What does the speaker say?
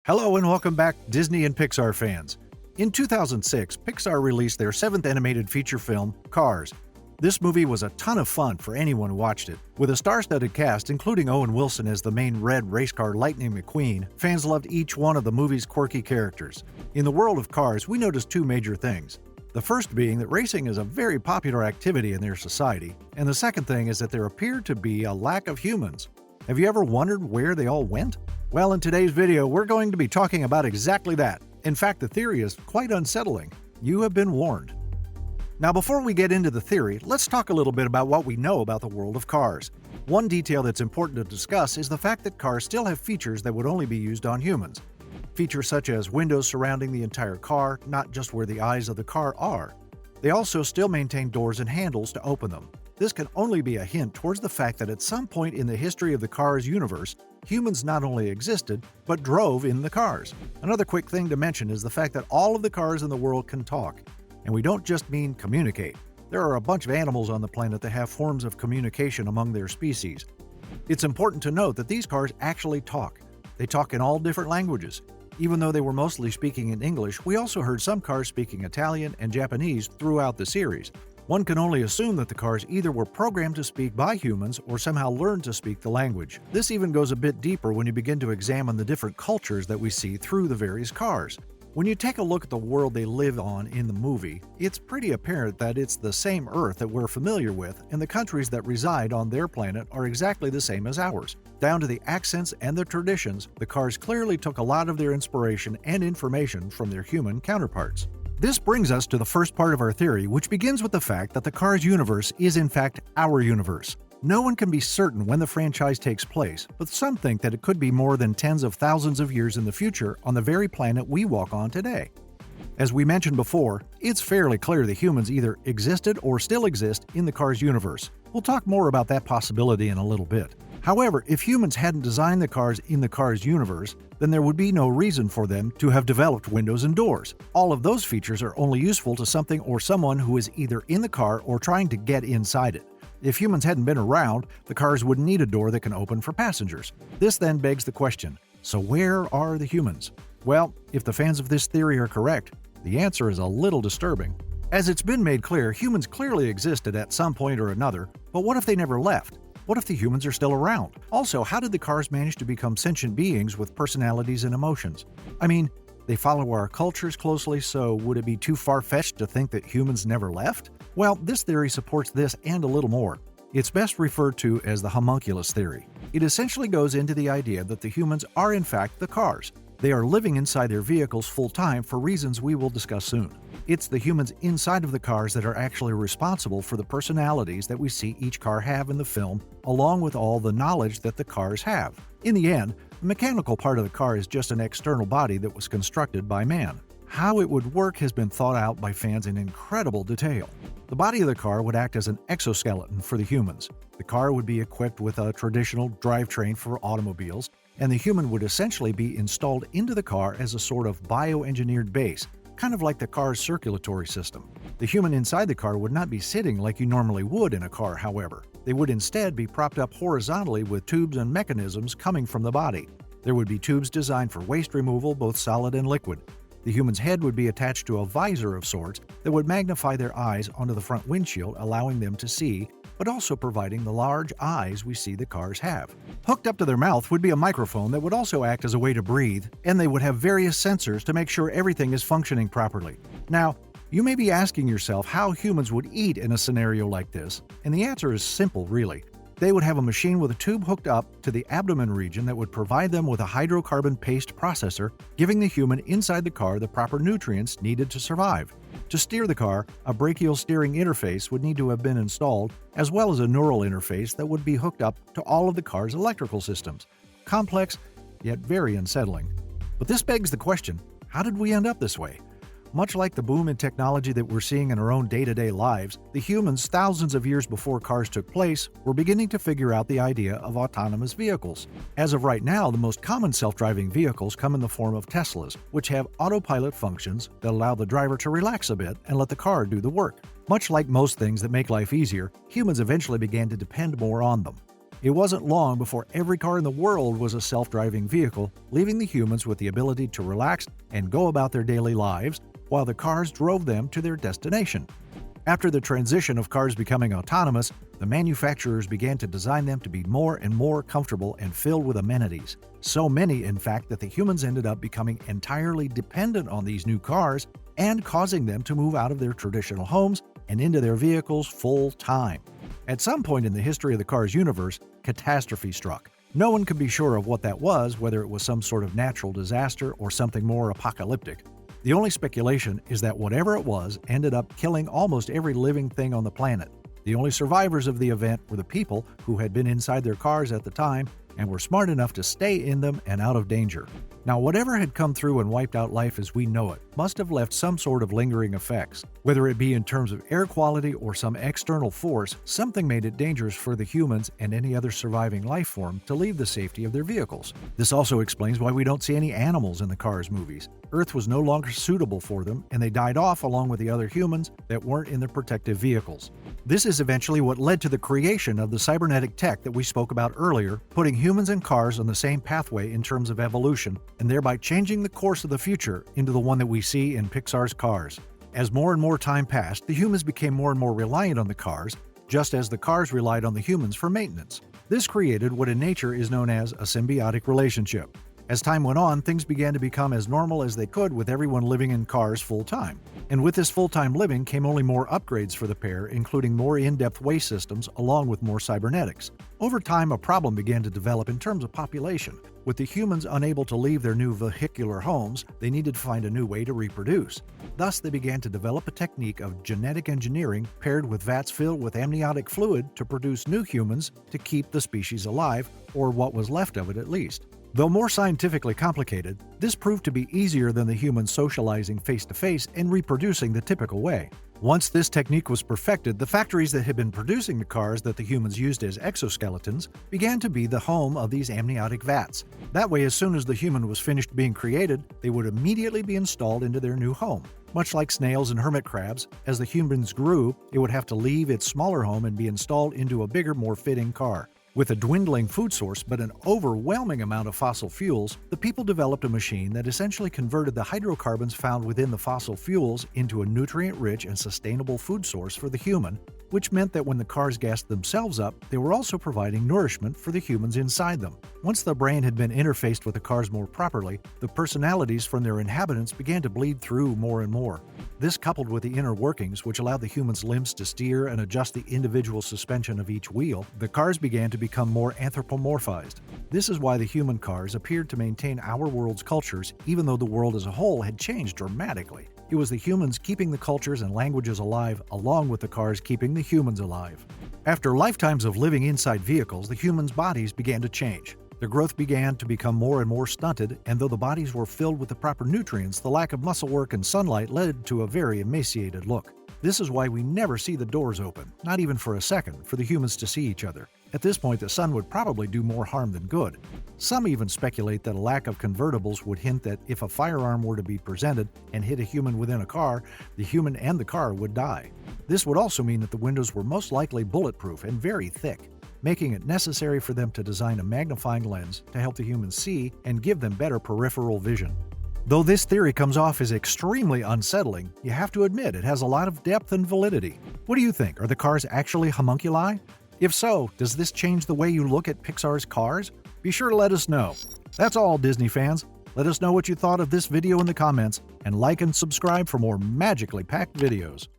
Hello and welcome back, Disney and Pixar fans. In 2006, Pixar released their 7th animated feature film, Cars. This movie was a ton of fun for anyone who watched it. With a star-studded cast, including Owen Wilson as the main red race car Lightning McQueen, fans loved each one of the movie's quirky characters. In the world of cars, we noticed two major things. The first being that racing is a very popular activity in their society, and the second thing is that there appeared to be a lack of humans. Have you ever wondered where they all went? Well, in today's video, we're going to be talking about exactly that. In fact, the theory is quite unsettling. You have been warned. Now, before we get into the theory, let's talk a little bit about what we know about the world of cars. One detail that's important to discuss is the fact that cars still have features that would only be used on humans. Features such as windows surrounding the entire car, not just where the eyes of the car are. They also still maintain doors and handles to open them. This can only be a hint towards the fact that at some point in the history of the Cars universe, humans not only existed, but drove in the cars. Another quick thing to mention is the fact that all of the cars in the world can talk. And we don't just mean communicate. There are a bunch of animals on the planet that have forms of communication among their species. It's important to note that these cars actually talk. They talk in all different languages. Even though they were mostly speaking in English, we also heard some cars speaking Italian and Japanese throughout the series. One can only assume that the cars either were programmed to speak by humans or somehow learned to speak the language. This even goes a bit deeper when you begin to examine the different cultures that we see through the various cars. When you take a look at the world they live on in the movie, it's pretty apparent that it's the same Earth that we're familiar with, and the countries that reside on their planet are exactly the same as ours. Down to the accents and the traditions, the cars clearly took a lot of their inspiration and information from their human counterparts. This brings us to the first part of our theory, which begins with the fact that the Cars universe is in fact our universe. No one can be certain when the franchise takes place, but some think that it could be more than tens of thousands of years in the future on the very planet we walk on today. As we mentioned before, it's fairly clear that humans either existed or still exist in the Cars universe. We'll talk more about that possibility in a little bit. However, if humans hadn't designed the cars in the Cars universe, then there would be no reason for them to have developed windows and doors. All of those features are only useful to something or someone who is either in the car or trying to get inside it. If humans hadn't been around, the cars wouldn't need a door that can open for passengers. This then begs the question, so where are the humans? Well, if the fans of this theory are correct, the answer is a little disturbing. As it's been made clear, humans clearly existed at some point or another, but what if they never left? What if the humans are still around? Also, how did the cars manage to become sentient beings with personalities and emotions? I mean, they follow our cultures closely, so would it be too far-fetched to think that humans never left? Well, this theory supports this and a little more. It's best referred to as the homunculus theory. It essentially goes into the idea that the humans are in fact the cars. They are living inside their vehicles full-time for reasons we will discuss soon. It's the humans inside of the cars that are actually responsible for the personalities that we see each car have in the film, along with all the knowledge that the cars have. In the end, the mechanical part of the car is just an external body that was constructed by man. How it would work has been thought out by fans in incredible detail. The body of the car would act as an exoskeleton for the humans. The car would be equipped with a traditional drivetrain for automobiles, and the human would essentially be installed into the car as a sort of bioengineered base, kind of like the car's circulatory system. The human inside the car would not be sitting like you normally would in a car, however. They would instead be propped up horizontally with tubes and mechanisms coming from the body. There would be tubes designed for waste removal, both solid and liquid. The human's head would be attached to a visor of sorts that would magnify their eyes onto the front windshield, allowing them to see, but also providing the large eyes we see the cars have. Hooked up to their mouth would be a microphone that would also act as a way to breathe, and they would have various sensors to make sure everything is functioning properly. Now, you may be asking yourself how humans would eat in a scenario like this, and the answer is simple, really. They would have a machine with a tube hooked up to the abdomen region that would provide them with a hydrocarbon paste processor, giving the human inside the car the proper nutrients needed to survive. To steer the car, a brachial steering interface would need to have been installed, as well as a neural interface that would be hooked up to all of the car's electrical systems. Complex, yet very unsettling. But this begs the question, how did we end up this way? Much like the boom in technology that we're seeing in our own day-to-day lives, the humans thousands of years before cars took place were beginning to figure out the idea of autonomous vehicles. As of right now, the most common self-driving vehicles come in the form of Teslas, which have autopilot functions that allow the driver to relax a bit and let the car do the work. Much like most things that make life easier, humans eventually began to depend more on them. It wasn't long before every car in the world was a self-driving vehicle, leaving the humans with the ability to relax and go about their daily lives while the cars drove them to their destination. After the transition of cars becoming autonomous, the manufacturers began to design them to be more and more comfortable and filled with amenities. So many, in fact, that the humans ended up becoming entirely dependent on these new cars and causing them to move out of their traditional homes and into their vehicles full time. At some point in the history of the Cars universe, catastrophe struck. No one could be sure of what that was, whether it was some sort of natural disaster or something more apocalyptic. The only speculation is that whatever it was ended up killing almost every living thing on the planet. The only survivors of the event were the people who had been inside their cars at the time and were smart enough to stay in them and out of danger. Now, whatever had come through and wiped out life as we know it must have left some sort of lingering effects. Whether it be in terms of air quality or some external force, something made it dangerous for the humans and any other surviving life form to leave the safety of their vehicles. This also explains why we don't see any animals in the Cars movies. Earth was no longer suitable for them, and they died off along with the other humans that weren't in their protective vehicles. This is eventually what led to the creation of the cybernetic tech that we spoke about earlier, putting humans and cars on the same pathway in terms of evolution, and thereby changing the course of the future into the one that we see in Pixar's Cars. As more and more time passed, the humans became more and more reliant on the cars, just as the cars relied on the humans for maintenance. This created what in nature is known as a symbiotic relationship. As time went on, things began to become as normal as they could with everyone living in cars full-time. And with this full-time living came only more upgrades for the pair, including more in-depth way systems along with more cybernetics. Over time, a problem began to develop in terms of population. With the humans unable to leave their new vehicular homes, they needed to find a new way to reproduce. Thus, they began to develop a technique of genetic engineering paired with vats filled with amniotic fluid to produce new humans to keep the species alive, or what was left of it at least. Though more scientifically complicated, this proved to be easier than the humans socializing face-to-face and reproducing the typical way. Once this technique was perfected, the factories that had been producing the cars that the humans used as exoskeletons began to be the home of these amniotic vats. That way, as soon as the human was finished being created, they would immediately be installed into their new home. Much like snails and hermit crabs, as the humans grew, it would have to leave its smaller home and be installed into a bigger, more fitting car. With a dwindling food source but an overwhelming amount of fossil fuels, the people developed a machine that essentially converted the hydrocarbons found within the fossil fuels into a nutrient-rich and sustainable food source for the human, which meant that when the cars gassed themselves up, they were also providing nourishment for the humans inside them. Once the brain had been interfaced with the cars more properly, the personalities from their inhabitants began to bleed through more and more. This, coupled with the inner workings, which allowed the humans' limbs to steer and adjust the individual suspension of each wheel, the cars began to become more anthropomorphized. This is why the human cars appeared to maintain our world's cultures, even though the world as a whole had changed dramatically. It was the humans keeping the cultures and languages alive, along with the cars keeping the humans alive. After lifetimes of living inside vehicles, the humans' bodies began to change. Their growth began to become more and more stunted, and though the bodies were filled with the proper nutrients, the lack of muscle work and sunlight led to a very emaciated look. This is why we never see the doors open, not even for a second, for the humans to see each other. At this point, the sun would probably do more harm than good. Some even speculate that a lack of convertibles would hint that if a firearm were to be presented and hit a human within a car, the human and the car would die. This would also mean that the windows were most likely bulletproof and very thick, making it necessary for them to design a magnifying lens to help the humans see and give them better peripheral vision. Though this theory comes off as extremely unsettling, you have to admit it has a lot of depth and validity. What do you think? Are the cars actually homunculi? If so, does this change the way you look at Pixar's Cars? Be sure to let us know. That's all, Disney fans. Let us know what you thought of this video in the comments, and like and subscribe for more magically packed videos.